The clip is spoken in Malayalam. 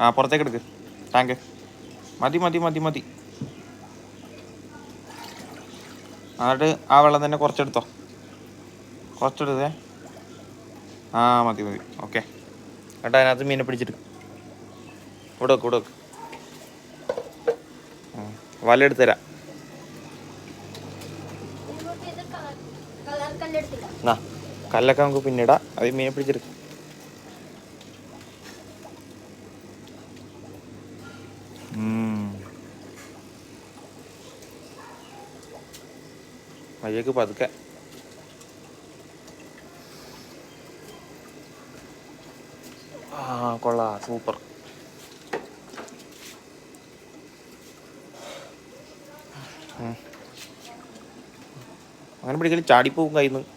ആ പുറത്തേക്ക് എടുക്ക് ടാങ്ക്. മതി മതി മതി മതി. എന്നിട്ട് ആ വെള്ളം തന്നെ കുറച്ചെടുത്തോ, കുറച്ചെടുത്തേ. ആ മതി മതി, ഓക്കെ. എന്നിട്ട് അതിനകത്ത് മീനെ പിടിച്ചിട്ട് ഇവിടെ വെക്ക്, ഇവിടെ വെക്ക്. വല എടുത്ത് തരാം. ആ കല്ലൊക്കെ നമുക്ക് പിന്നിടാം, അത് മീനെ പിടിച്ചെടുക്കും. വഴിയൊക്കെ പതുക്കെ. ആ കൊള്ളാം, സൂപ്പർ. അങ്ങനെ പിടിക്കല് ചാടിപ്പോവും കയ്യിൽ നിന്ന്.